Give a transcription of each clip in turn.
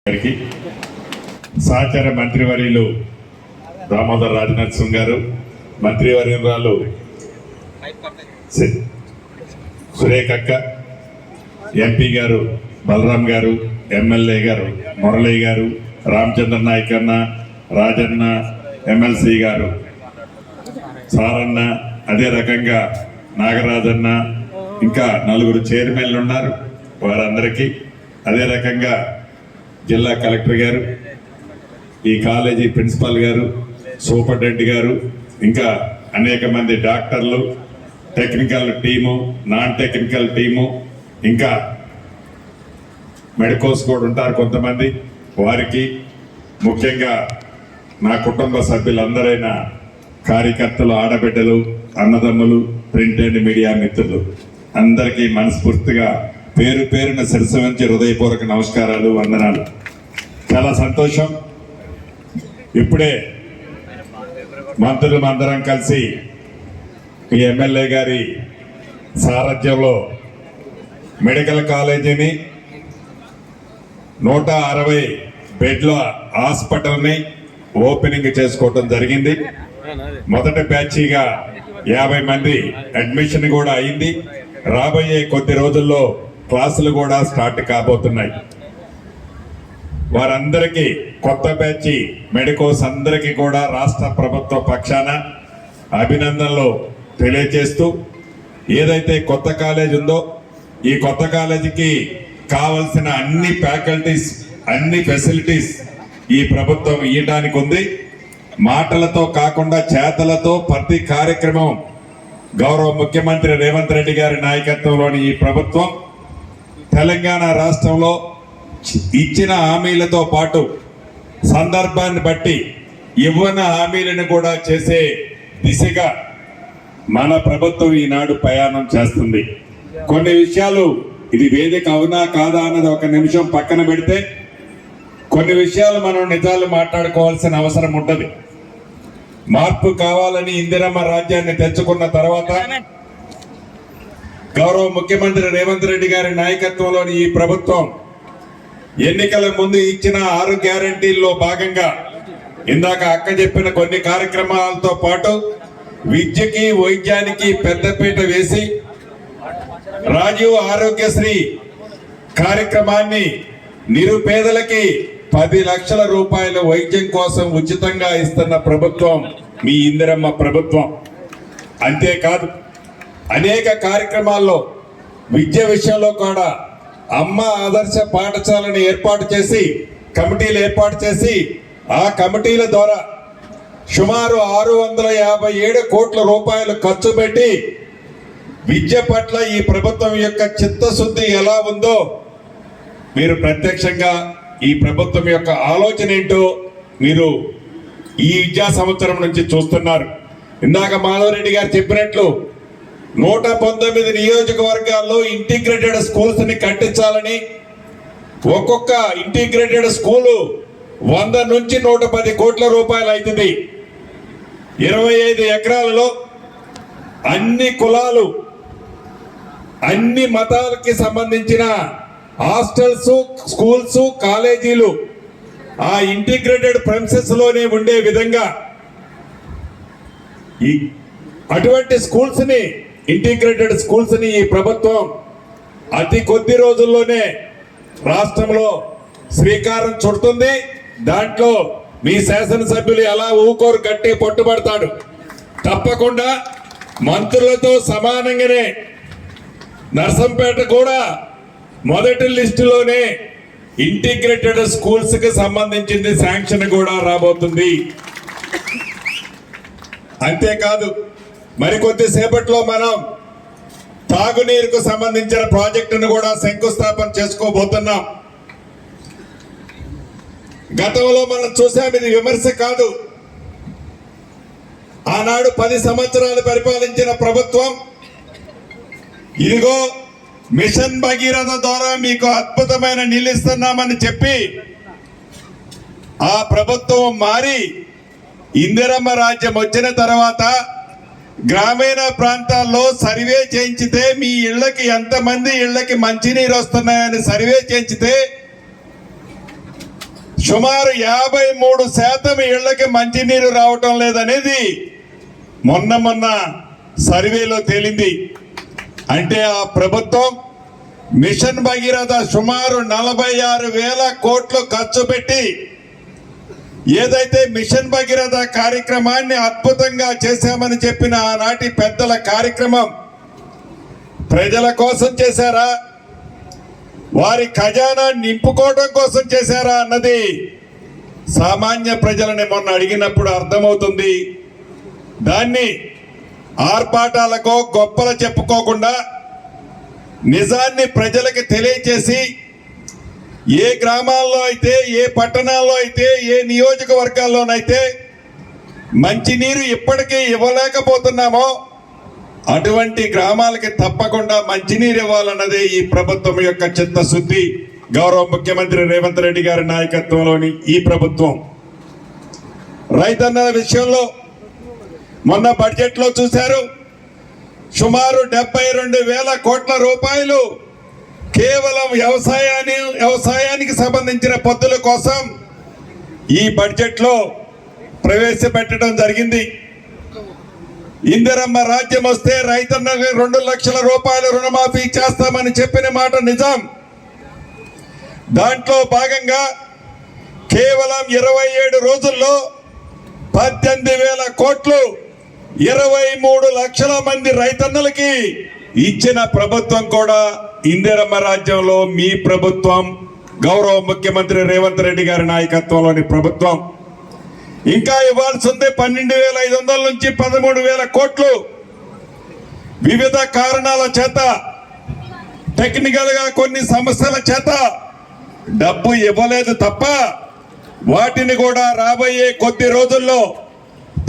గారికి సహచార మంత్రివర్యులు దామోదర్ రాజనరసింహ గారు, మంత్రివర్యురాలు సురేఖ అక్క, ఎంపీ గారు బలరాం గారు, ఎమ్మెల్యే గారు మురళి గారు, రామచంద్ర నాయక్ అన్న, రాజన్న, ఎమ్మెల్సీ గారు సారన్న, అదే రకంగా నాగరాజన్న, ఇంకా నలుగురు చైర్మన్లు ఉన్నారు వారందరికీ, అదే రకంగా జిల్లా కలెక్టర్ గారు, ఈ కాలేజీ ప్రిన్సిపాల్ గారు, సూపరింటెండెంట్ గారు, ఇంకా అనేక మంది డాక్టర్లు, technical team, non technical team, ఇంకా మెడికోస్ కూడా ఉంటారు కొంతమంది, వారికి ముఖ్యంగా నా కుటుంబ సభ్యులందరైన కార్యకర్తలు, ఆడబిడ్డలు, అన్నదమ్ములు, ప్రింట్ అండ్ మీడియా మిత్రులు అందరికీ మనస్ఫూర్తిగా పేరు పేరున శిరస్సు వంచి హృదయపూర్వక నమస్కారాలు, వందనాలు. చాలా సంతోషం. ఇప్పుడే మంత్రులు అందరం కలిసి ఈ ఎమ్మెల్యే గారి సారథ్యంలో మెడికల్ కాలేజీని 160 బెడ్ల హాస్పిటల్ని ఓపెనింగ్ చేసుకోవటం జరిగింది. మొదటి బ్యాచీగా 50 మంది అడ్మిషన్ కూడా అయింది. రాబోయే కొద్ది రోజుల్లో క్లాసులు కూడా స్టార్ట్ కాబోతున్నాయి. వారందరికీ కొత్త బ్యాచ్ మెడికోస్ అందరికీ కూడా రాష్ట్ర ప్రభుత్వ పక్షాన అభినందనలు తెలియజేస్తూ, ఏదైతే కొత్త కాలేజ్ ఉందో ఈ కొత్త కాలేజీకి కావలసిన అన్ని ఫ్యాకల్టీస్, అన్ని ఫెసిలిటీస్ ఈ ప్రభుత్వం ఇవ్వడానికి ఉంది. మాటలతో కాకుండా చేతలతో ప్రతి కార్యక్రమం గౌరవ ముఖ్యమంత్రి రేవంత్ రెడ్డి గారి నాయకత్వంలోని ఈ ప్రభుత్వం తెలంగాణ రాష్ట్రంలో ఇచ్చిన హామీలతో పాటు సందర్భాన్ని బట్టి ఇవ్వని హామీలను కూడా చేసే దిశగా మన ప్రభుత్వం ఈనాడు ప్రయాణం చేస్తుంది. కొన్ని విషయాలు ఇది వేదిక అవునా కాదా అన్నది ఒక నిమిషం పక్కన పెడితే, కొన్ని విషయాలు మనం నిజాలు మాట్లాడుకోవాల్సిన అవసరం ఉంటుంది. మార్పు కావాలని ఇందిరమ్మ రాజ్యాన్ని తెచ్చుకున్న తర్వాత గౌరవ ముఖ్యమంత్రి రేవంత్ రెడ్డి గారి నాయకత్వంలోని ఈ ప్రభుత్వం ఎన్నికల ముందు ఇచ్చిన 6 గ్యారంటీల్లో భాగంగా ఇందాక అక్క చెప్పిన కొన్ని కార్యక్రమాలతో పాటు విద్యకి, వైద్యానికి పెద్దపీట వేసి రాజీవ్ ఆరోగ్యశ్రీ కార్యక్రమాన్ని నిరుపేదలకి 10 లక్షల రూపాయల వైద్యం కోసం ఉచితంగా ఇస్తున్న ప్రభుత్వం మీ ఇందిరమ్మ ప్రభుత్వం. అంతేకాదు అనేక కార్యక్రమాల్లో విద్య విషయంలో కూడా అమ్మ ఆదర్శ పాఠశాలను ఏర్పాటు చేసి, కమిటీలు ఏర్పాటు చేసి, ఆ కమిటీల ద్వారా సుమారు 657 కోట్ల రూపాయలు ఖర్చు పెట్టి విద్య పట్ల ఈ ప్రభుత్వం యొక్క చిత్తశుద్ధి ఎలా ఉందో మీరు ప్రత్యక్షంగా ఈ ప్రభుత్వం యొక్క ఆలోచన ఏంటో మీరు ఈ విద్యా సంవత్సరం నుంచి చూస్తున్నారు. ఇందాక మాధవరెడ్డి గారు చెప్పినట్లు 119 నియోజకవర్గాల్లో ఇంటిగ్రేటెడ్ స్కూల్స్ ని కట్టించాలని, ఒక్కొక్క ఇంటిగ్రేటెడ్ స్కూలు 100 నుంచి 110 కోట్ల రూపాయలు అవుతుంది. 25 ఎకరాలలో అన్ని కులాలు, అన్ని మతాలకి సంబంధించిన హాస్టల్స్, స్కూల్స్, కాలేజీలు ఆ ఇంటిగ్రేటెడ్ ప్రెమిసెస్ లోనే ఉండే విధంగా అటువంటి స్కూల్స్ ని, ఇంటిగ్రేటెడ్ స్కూల్స్ ని ఈ ప్రభుత్వం అతి కొద్ది రోజుల్లోనే రాష్ట్రంలో శ్రీకారం చుడుతుంది. దాంట్లో మీ శాసనసభ్యులు ఎలా ఊకోరు, గట్టి పట్టుబడతాడు. తప్పకుండా మంత్రులతో సమానంగానే నర్సంపేట కూడా మొదటి లిస్టులోనే ఇంటిగ్రేటెడ్ స్కూల్స్ కి సంబంధించింది శాంక్షన్ కూడా రాబోతుంది. అంతేకాదు మరికొద్ది సేపట్లో మనం తాగునీరుకు సంబంధించిన ప్రాజెక్టును కూడా శంకుస్థాపన చేసుకోబోతున్నాం. గతంలో మనం చూసాం, ఇది విమర్శ కాదు. ఆనాడు 10 సంవత్సరాలు పరిపాలించిన ప్రభుత్వం ఇదిగో మిషన్ భగీరథ ద్వారా మీకు అద్భుతమైన నీళ్ళు ఇస్తున్నామని చెప్పి ఆ ప్రభుత్వం మారి ఇందిరమ్మ రాజ్యం వచ్చిన తర్వాత గ్రామీణ ప్రాంతాల్లో సర్వే చేయించితే మీ ఇళ్ళకి ఎంతమంది ఇళ్ళకి మంచినీరు వస్తున్నాయని సర్వే చేయించితే సుమారు 53% ఇళ్లకి మంచినీరు రావటం లేదనేది మొన్న సర్వేలో తేలింది. అంటే ఆ ప్రభుత్వం మిషన్ భగీరథ సుమారు 46,000 కోట్లు ఖర్చు పెట్టి ఏదైతే మిషన్ భగీరథ కార్యక్రమాన్ని అద్భుతంగా చేశామని చెప్పిన ఆనాటి పెద్దల కార్యక్రమం ప్రజల కోసం చేశారా, వారి ఖజానా నింపుకోవడం కోసం చేశారా అన్నది సామాన్య ప్రజలని మొన్న అడిగినప్పుడు అర్థమవుతుంది. దాన్ని ఆర్పాటాలకో గొప్పలు చెప్పుకోకుండా నిజాన్ని ప్రజలకు తెలియచేసి ఏ గ్రామాల్లో అయితే, ఏ పట్టణాల్లో అయితే, ఏ నియోజకవర్గాల్లోనైతే మంచినీరు ఇప్పటికీ ఇవ్వలేకపోతున్నామో అటువంటి గ్రామాలకి తప్పకుండా మంచినీరు ఇవ్వాలన్నదే ఈ ప్రభుత్వం యొక్క చిత్తశుద్ధి. గౌరవ ముఖ్యమంత్రి రేవంత్ రెడ్డి గారి నాయకత్వంలోని ఈ ప్రభుత్వం రైతన్నల విషయంలో మొన్న బడ్జెట్లో చూశారు, సుమారు 72,000 కోట్ల రూపాయలు కేవలం వ్యవసాయానికి సంబంధించిన పద్ధతుల కోసం ఈ బడ్జెట్లో ప్రవేశపెట్టడం జరిగింది. ఇందిరమ్మ రాజ్యం వస్తే రైతన్నలకు 2 లక్షల రూపాయలు రుణమాఫీ చేస్తామని చెప్పిన మాట నిజం. దాంట్లో భాగంగా కేవలం 27 రోజుల్లో 18,000 కోట్లు 23 లక్షల మంది రైతన్నలకి ఇచ్చిన ప్రభుత్వం కూడా ఇందిరమ్మ రాజ్యంలో మీ ప్రభుత్వం, గౌరవ ముఖ్యమంత్రి రేవంత్ రెడ్డి గారి నాయకత్వంలోని ప్రభుత్వం. ఇంకా ఇవ్వాల్సి ఉంది 12,500 నుంచి 13,000 కోట్లు. వివిధ కారణాల చేత, టెక్నికల్ గా కొన్ని సమస్యల చేత డబ్బు ఇవ్వలేదు తప్ప వాటిని కూడా రాబోయే కొద్ది రోజుల్లో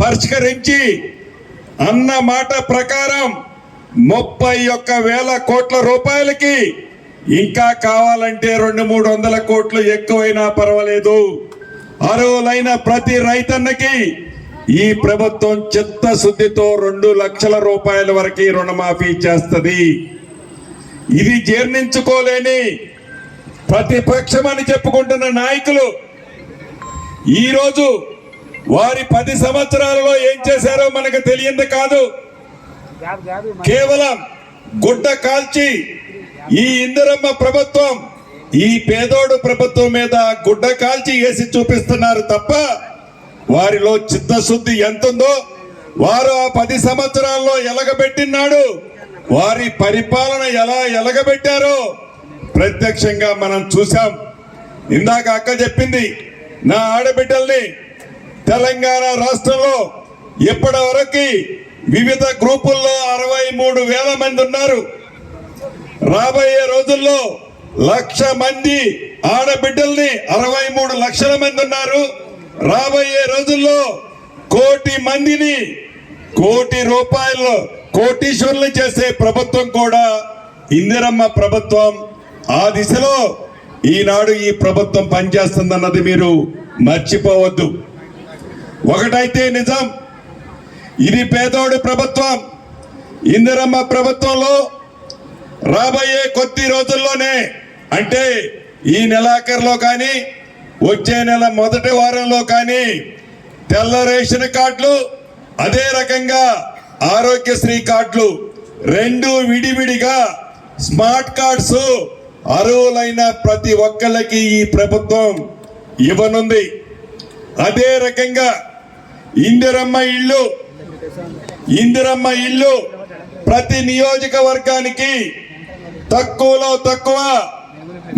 పరిష్కరించి అన్న మాట ప్రకారం 31,000 కోట్ల రూపాయలకి ఇంకా కావాలంటే 200-300 కోట్లు ఎక్కువైనా పర్వాలేదు, అర్హులైన ప్రతి రైతన్నకి ఈ ప్రభుత్వం చిత్తశుద్ధితో 2 లక్షల రూపాయల వరకు రుణమాఫీ చేస్తుంది. ఇది జీర్ణించుకోలేని ప్రతిపక్షం అని చెప్పుకుంటున్న నాయకులు ఈరోజు వారి 10 సంవత్సరాలలో ఏం చేశారో మనకు తెలియంది కాదు. కేవలం గుడ్డ కాల్చి ఈ ఇందిరమ్మ ప్రభుత్వం ఈ పేదోడు ప్రభుత్వం మీద గుడ్డ కాల్చి వేసి చూపిస్తున్నారు తప్ప వారిలో చిత్తశుద్ధి ఎంతుందో, వారు ఆ 10 సంవత్సరాల్లో ఎలగబెట్టినాడు, వారి పరిపాలన ఎలా ఎలగబెట్టారో ప్రత్యక్షంగా మనం చూసాం. ఇందాక అక్క చెప్పింది, నా ఆడబిడ్డల్ని తెలంగాణ రాష్ట్రంలో ఇప్పటి వరకు వివిధ గ్రూపుల్లో 63,000 మంది ఉన్నారు. రాబోయే రోజుల్లో 1,00,000 మంది ఆడబిడ్డల్ని 63 లక్షల మంది ఉన్నారు. రాబోయే రోజుల్లో 1 కోటి మందిని 1 కోటి రూపాయలు కోటీశ్వరులు చేసే ప్రభుత్వం కూడా ఇందిరమ్మ ప్రభుత్వం. ఆ దిశలో ఈనాడు ఈ ప్రభుత్వం పనిచేస్తుందన్నది మీరు మర్చిపోవద్దు. ఒకటైతే నిజం, ఇది పేదోడి ప్రభుత్వం. ఇందిరమ్మ ప్రభుత్వంలో రాబోయే కొద్ది రోజుల్లోనే, అంటే ఈ నెలాఖరులో కానీ వచ్చే నెల మొదటి వారంలో కానీ తెల్ల రేషన్ కార్డులు, అదే రకంగా ఆరోగ్యశ్రీ కార్డులు 2 విడివిడిగా స్మార్ట్ కార్డ్స్ అర్హులైన ప్రతి ఒక్కళ్ళకి ఈ ప్రభుత్వం ఇవ్వనుంది. అదే రకంగా ఇందిరమ్మ ఇల్లు ప్రతి నియోజకవర్గానికి తక్కువలో తక్కువ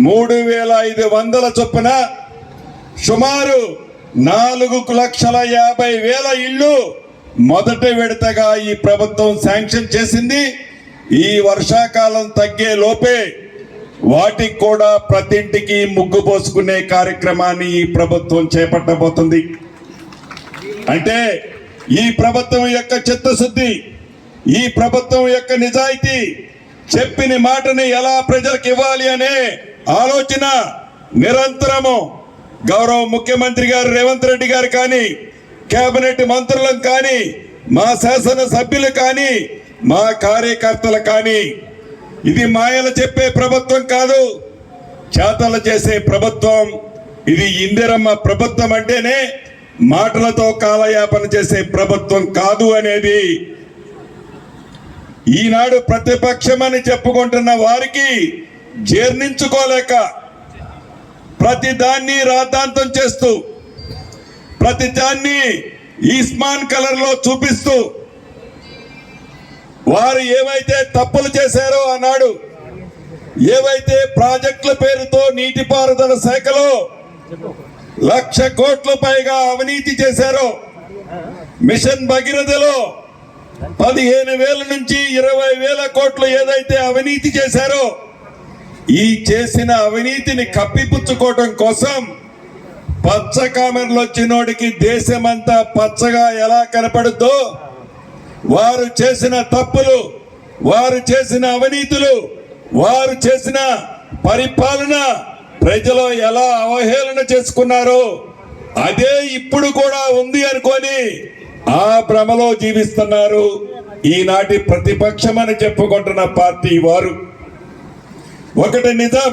3,500 చొప్పున సుమారు 4,50,000 ఇళ్ళు మొదటి విడతగా ఈ ప్రభుత్వం శాంక్షన్ చేసింది. ఈ వర్షాకాలం తగ్గే లోపే వాటికి కూడా ప్రతి ఇంటికి ముగ్గు పోసుకునే కార్యక్రమాన్ని ఈ ప్రభుత్వం చేపట్టబోతుంది. అంటే ఈ ప్రభుత్వం యొక్క చిత్తశుద్ధి, ఈ ప్రభుత్వం యొక్క నిజాయితీ, చెప్పిన మాటని ఎలా ప్రజలకు ఇవ్వాలి అనే ఆలోచన నిరంతరము గౌరవ ముఖ్యమంత్రి గారు రేవంత్ రెడ్డి గారు కానీ, కేబినెట్ మంత్రులకు కానీ, మా శాసన సభ్యులు కానీ, మా కార్యకర్తలు కానీ, ఇది మాయలు చెప్పే ప్రభుత్వం కాదు, చేతలు చేసే ప్రభుత్వం ఇది ఇందిరమ్మ ప్రభుత్వం అంటేనే మాటలతో కాలయాపన చేసే ప్రభుత్వం కాదు అనేది ఈనాడు ప్రతిపక్షమని చెప్పుకుంటున్న వారికి జీర్ణించుకోలేక ప్రతి దాన్ని రాద్ధాంతం చేస్తూ ప్రతి దాన్ని ఈస్మాన్ కలర్ లో చూపిస్తూ వారు ఏవైతే తప్పులు చేశారో ఆనాడు, ఏవైతే ప్రాజెక్టుల పేరుతో నీటిపారుదల శాఖలో 1,00,000 కోట్ల పైగా అవినీతి చేశారో, మిషన్ భగీరథలో 15,000 నుంచి 20,000 కోట్లు ఏదైతే అవినీతి చేశారో, ఈ చేసిన అవినీతిని కప్పిపుచ్చుకోవడం కోసం పచ్చ కామెర్లు వచ్చినోడికి దేశమంతా పచ్చగా ఎలా కనపడుద్దో, వారు చేసిన తప్పులు, వారు చేసిన అవినీతులు, వారు చేసిన పరిపాలన ప్రజలు ఎలా అవహేళన చేసుకున్నారో అదే ఇప్పుడు కూడా ఉంది అనుకొని ఆ భ్రమలో జీవిస్తున్నారు ఈనాటి ప్రతిపక్షమని చెప్పుకుంటున్న పార్టీ వారు. ఒకటి నిజం,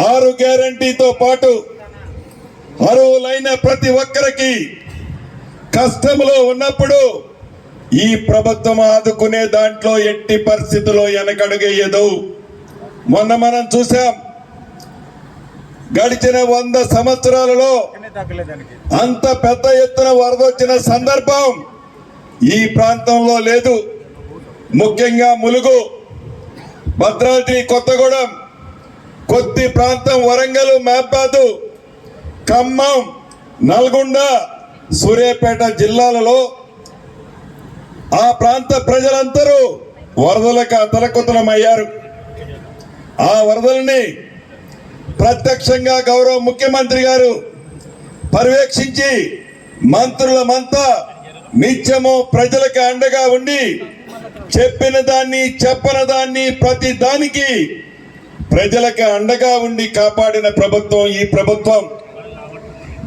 6 గ్యారంటీతో పాటు అర్హులైన ప్రతి ఒక్కరికి కష్టంలో ఉన్నప్పుడు ఈ ప్రభుత్వం ఆదుకునే దాంట్లో ఎట్టి పరిస్థితుల్లో వెనకడుగేయదు. మొన్న మనం చూసాం, గడిచిన 100 సంవత్సరాలలో అంత పెద్ద ఎత్తున వరద వచ్చిన సందర్భం ఈ ప్రాంతంలో లేదు. ముఖ్యంగా ములుగు, భద్రాద్రి కొత్తగూడెం, కొద్ది ప్రాంతం వరంగల్, మహబాద్, ఖమ్మం, నల్గొండ, సూర్యాపేట జిల్లాలలో ఆ ప్రాంత ప్రజలందరూ వరదలకు అతలకుతలమయ్యారు. ఆ వరదల్ని ప్రత్యక్షంగా గౌరవ ముఖ్యమంత్రి గారు పర్యవేక్షించి మంత్రులమంతా నిత్యము ప్రజలకు అండగా ఉండి చెప్పిన దాన్ని చెప్పని దాన్ని ప్రతి దానికి ప్రజలకు అండగా ఉండి కాపాడిన ప్రభుత్వం ఈ ప్రభుత్వం.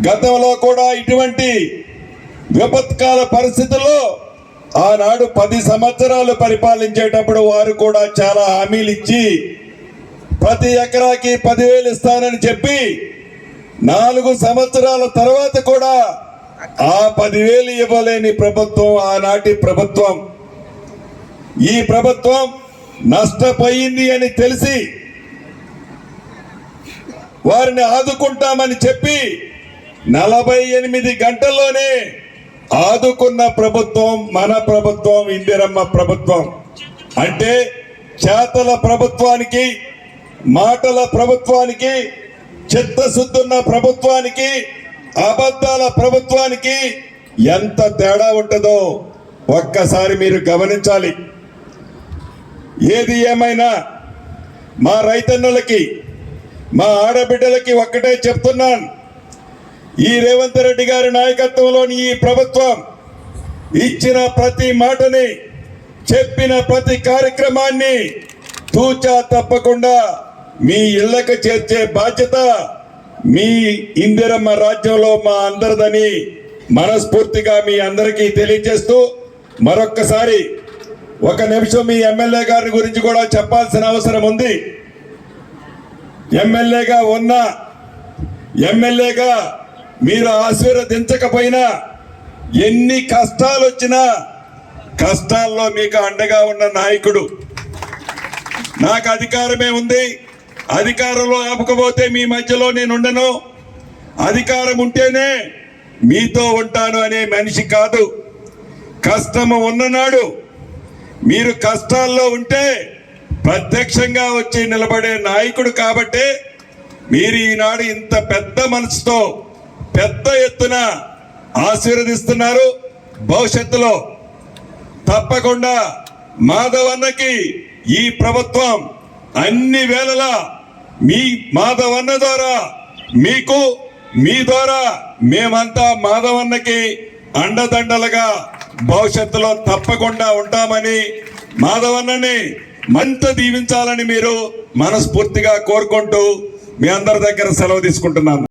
గతంలో కూడా ఇటువంటి విపత్కాల పరిస్థితుల్లో ఆనాడు 10 సంవత్సరాలు పరిపాలించేటప్పుడు వారు కూడా చాలా హామీలు ఇచ్చి ప్రతి ఎకరాకి 10,000 ఇస్తానని చెప్పి 4 సంవత్సరాల తర్వాత కూడా ఆ 10,000 ఇవ్వలేని ప్రభుత్వం ఆనాటి ప్రభుత్వం. ఈ ప్రభుత్వం నష్టపోయింది అని తెలిసి వారిని ఆదుకుంటామని చెప్పి 48 గంటల్లోనే ఆదుకున్న ప్రభుత్వం మన ప్రభుత్వం, ఇందిరమ్మ ప్రభుత్వం. అంటే చేతల ప్రభుత్వానికి, మాటల ప్రభుత్వానికి, చిత్తశుద్ధున్న ప్రభుత్వానికి, అబద్ధాల ప్రభుత్వానికి ఎంత తేడా ఉంటుందో ఒక్కసారి మీరు గమనించాలి. ఏది ఏమైనా మా రైతన్నులకి, మా ఆడబిడ్డలకి ఒక్కటే చెప్తున్నాను, ఈ రేవంత్ రెడ్డి గారి నాయకత్వంలోని ఈ ప్రభుత్వం ఇచ్చిన ప్రతి మాటని, చెప్పిన ప్రతి కార్యక్రమాన్ని తూచా తప్పకుండా మీ ఇళ్లకు చేర్చే బాధ్యత మీ ఇందిరమ్మ రాజ్యంలో మా అందరిదని మనస్ఫూర్తిగా మీ అందరికీ తెలియజేస్తూ, మరొక్కసారి 1 నిమిషం మీ ఎమ్మెల్యే గారి గురించి కూడా చెప్పాల్సిన అవసరం ఉంది. ఎమ్మెల్యేగా ఉన్నా, ఎమ్మెల్యేగా మీరు ఆశీర్వదించకపోయినా, ఎన్ని కష్టాలు వచ్చినా కష్టాల్లో మీకు అండగా ఉన్న నాయకుడు. నాకు అధికారమే ఉంది, అధికారంలో ఆపకపోతే మీ మధ్యలో నేను ఉండను, అధికారం ఉంటేనే మీతో ఉంటాను అనే మనిషి కాదు. కష్టము ఉన్ననాడు మీరు కష్టాల్లో ఉంటే ప్రత్యక్షంగా వచ్చి నిలబడే నాయకుడు కాబట్టే మీరు ఈనాడు ఇంత పెద్ద మనసుతో పెద్ద ఎత్తున ఆశీర్వదిస్తున్నారు. భవిష్యత్తులో తప్పకుండా మాధవన్నకి ఈ ప్రభుత్వం అన్ని వేళలా మీ మాధవన్న ద్వారా మీకు, మీ ద్వారా మేమంతా మాధవన్నకి అండదండలుగా భవిష్యత్తులో తప్పకుండా ఉంటామని, మాధవన్నని మంత దీవించాలని మీరు మనస్ఫూర్తిగా కోరుకుంటూ మీ అందరి దగ్గర సెలవు తీసుకుంటున్నాను.